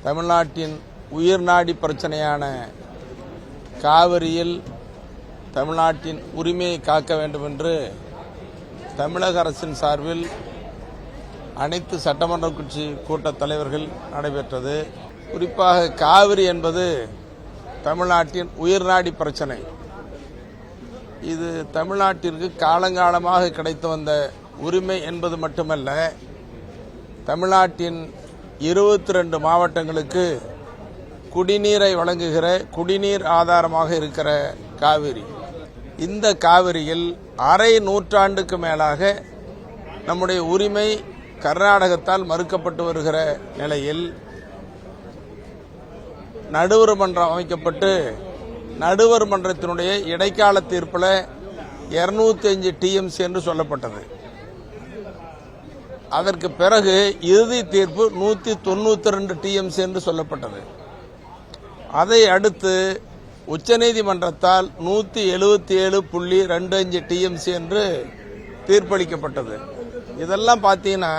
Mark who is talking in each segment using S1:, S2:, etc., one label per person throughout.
S1: தமிழ்நாட்டின் உயிர்நாடி பிரச்சனையான காவிரியில் தமிழ்நாட்டின் உரிமையை காக்க வேண்டும் என்று தமிழக அரசின் சார்பில் அனைத்து சட்டமன்ற கட்சி கூட்டத் தலைவர்கள் நடைபெற்றது. குறிப்பாக காவிரி என்பது தமிழ்நாட்டின் உயிர்நாடி பிரச்சனை. இது தமிழ்நாட்டிற்கு காலங்காலமாக கிடைத்து வந்த உரிமை என்பது மட்டுமல்ல, தமிழ்நாட்டின் 22 மாவட்டங்களுக்கு குடிநீரை வழங்குகிற குடிநீர் ஆதாரமாக இருக்கிற காவிரி. இந்த காவிரியில் அரை நூற்றாண்டுக்கு மேலாக நம்முடைய உரிமை கர்நாடகத்தால் மறுக்கப்பட்டு வருகிற நிலையில் நடுவர் மன்றம் அமைக்கப்பட்டு நடுவர் மன்றத்தினுடைய இடைக்கால தீர்ப்பில் 205 டிஎம்சி என்று சொல்லப்பட்டது. அதற்கு பிறகு இறுதி தீர்ப்பு 192 டிஎம்சி என்று சொல்லப்பட்டது. அதை அடுத்து உச்சநீதிமன்றத்தால் 177.25 டிஎம்சி என்று தீர்ப்பளிக்கப்பட்டது. இதெல்லாம் பார்த்தீங்கன்னா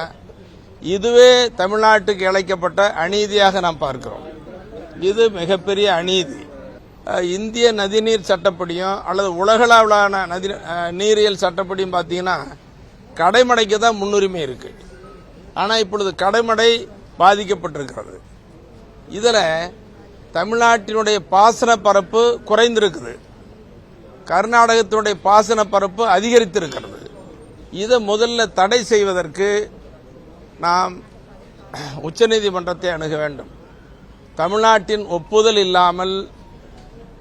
S1: இதுவே தமிழ்நாட்டுக்கு இழைக்கப்பட்ட அநீதியாக நாம் பார்க்கிறோம். இது மிகப்பெரிய அநீதி. இந்திய நதிநீர் சட்டப்படியும் அல்லது உலகளவிலான நீரியல் சட்டப்படியும் பார்த்தீங்கன்னா கடைமடைக்கு தான் முன்னுரிமை இருக்கு. ஆனால் இப்பொழுது கடைமடை பாதிக்கப்பட்டிருக்கிறது. இதில் தமிழ்நாட்டினுடைய பாசன பரப்பு குறைந்திருக்குது, கர்நாடகத்தினுடைய பாசன பரப்பு அதிகரித்திருக்கிறது. இதை முதல்ல தடை செய்வதற்கு நாம் உச்சநீதிமன்றத்தை அணுக வேண்டும். தமிழ்நாட்டின் ஒப்புதல் இல்லாமல்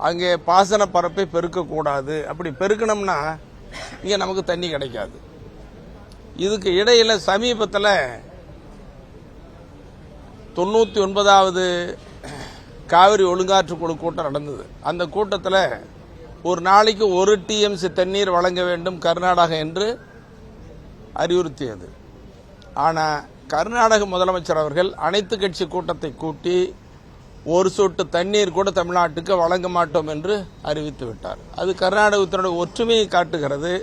S1: அங்கே பாசன பரப்பை பெருக்கக்கூடாது. அப்படி பெருக்கணும்னா இங்கே நமக்கு தண்ணி கிடைக்காது. இதுக்கு இடையில சமீபத்தில் 99வது காவிரி ஒழுங்காற்று குழு கூட்டம் நடந்தது. அந்த கூட்டத்தில் ஒரு நாளைக்கு 1 டிஎம்சி தண்ணீர் வழங்க வேண்டும் கர்நாடகா என்று அறிவுறுத்தியது. ஆனால் கர்நாடக முதலமைச்சர் அவர்கள் அனைத்து கட்சி கூட்டத்தை கூட்டி ஒரு சொட்டு தண்ணீர் கூட தமிழ்நாட்டுக்கு வழங்க மாட்டோம் என்று அறிவித்து விட்டார். அது கர்நாடகத்தினுடைய ஒற்றுமையை காட்டுகிறது.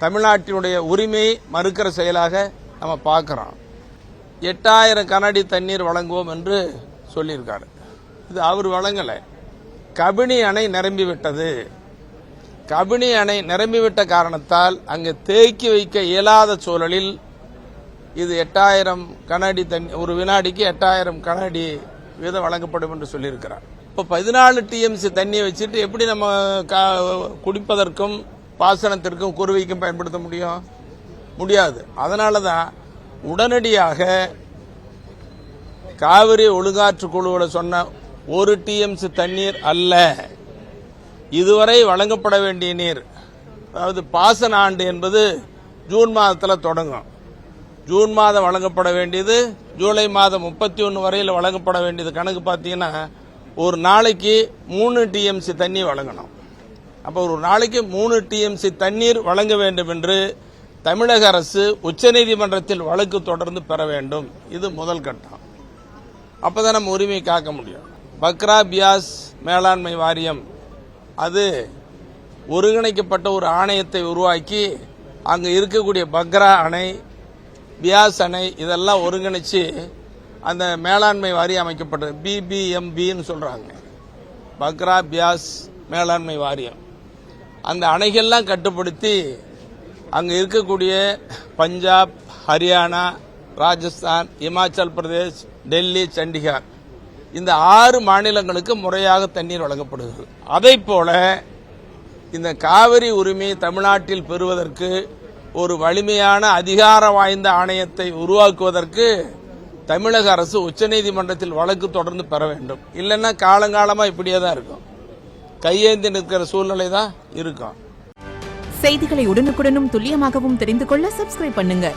S1: தமிழ்நாட்டினுடைய உரிமையை மறுக்கிற செயலாக நம்ம பார்க்கிறோம். 8000 கனஅடி தண்ணீர் வழங்குவோம் என்று சொல்லியிருக்காரு. இது அவர் வழங்கலை. கபினி அணை நிரம்பிவிட்டது. கபினி அணை நிரம்பிவிட்ட காரணத்தால் அங்கு தேக்கி வைக்க இயலாத சூழலில் இது 8000 கனஅடி தண்ணி, ஒரு வினாடிக்கு 8000 கனஅடி வீதம் வழங்கப்படும் என்று சொல்லியிருக்கிறார். இப்போ 14 டிஎம்சி தண்ணியை வச்சுட்டு எப்படி நம்ம குடிப்பதற்கும் பாசனத்திற்கும் குறுவைக்கும் பயன்படுத்த முடியாது. அதனால தான் உடனடியாக காவிரி ஒழுங்காற்று குழுவோட சொன்ன 1 டிஎம்சி தண்ணீர் அல்ல, இதுவரை வழங்கப்பட வேண்டிய நீர், அதாவது பாசன ஆண்டு என்பது ஜூன் மாதத்தில் தொடங்கும். ஜூன் மாதம் வழங்கப்பட வேண்டியது ஜூலை மாதம் 31 வரையில் வழங்கப்பட வேண்டியது கணக்கு பார்த்தீங்கன்னா ஒரு நாளைக்கு 3 டிஎம்சி தண்ணி வழங்கணும். அப்போ ஒரு நாளைக்கு 3 டிஎம்சி தண்ணீர் வழங்க வேண்டும் என்று தமிழக அரசு உச்சநீதிமன்றத்தில் வழக்கு தொடர்ந்து பெற வேண்டும். இது முதல் கட்டம். அப்பதான் நம்ம உரிமையை காக்க முடியும். பக்ரா பியாஸ் மேலாண்மை வாரியம் அது ஒருங்கிணைக்கப்பட்ட ஒரு ஆணையத்தை உருவாக்கி அங்கு இருக்கக்கூடிய பக்ரா அணை, பியாஸ் அணை இதெல்லாம் ஒருங்கிணைச்சு அந்த மேலாண்மை வாரியம் அமைக்கப்பட்டது. BBMBன்னு சொல்றாங்க, பக்ரா பியாஸ் மேலாண்மை வாரியம். அந்த அணைகள்லாம் கட்டுப்படுத்தி அங்கே இருக்கக்கூடிய பஞ்சாப், ஹரியானா, ராஜஸ்தான், இமாச்சல் பிரதேஷ், டெல்லி, சண்டிகார் இந்த 6 மாநிலங்களுக்கு முறையாக தண்ணீர் வழங்கப்படுகிறது. அதை போல இந்த காவிரி உரிமையை தமிழ்நாட்டில் பெறுவதற்கு ஒரு வலிமையான அதிகார வாய்ந்த ஆணையத்தை உருவாக்குவதற்கு தமிழக அரசு உச்சநீதிமன்றத்தில் வழக்கு தொடர்ந்து பெற வேண்டும். இல்லைன்னா காலங்காலமா இப்படியே தான் இருக்கும், கையேந்தி நிற்கிற சூழ்நிலை தான் இருக்கும்.
S2: செய்திகளை உடனுக்குடனும் துல்லியமாகவும் தெரிந்து கொள்ள சப்ஸ்கிரைப் பண்ணுங்க.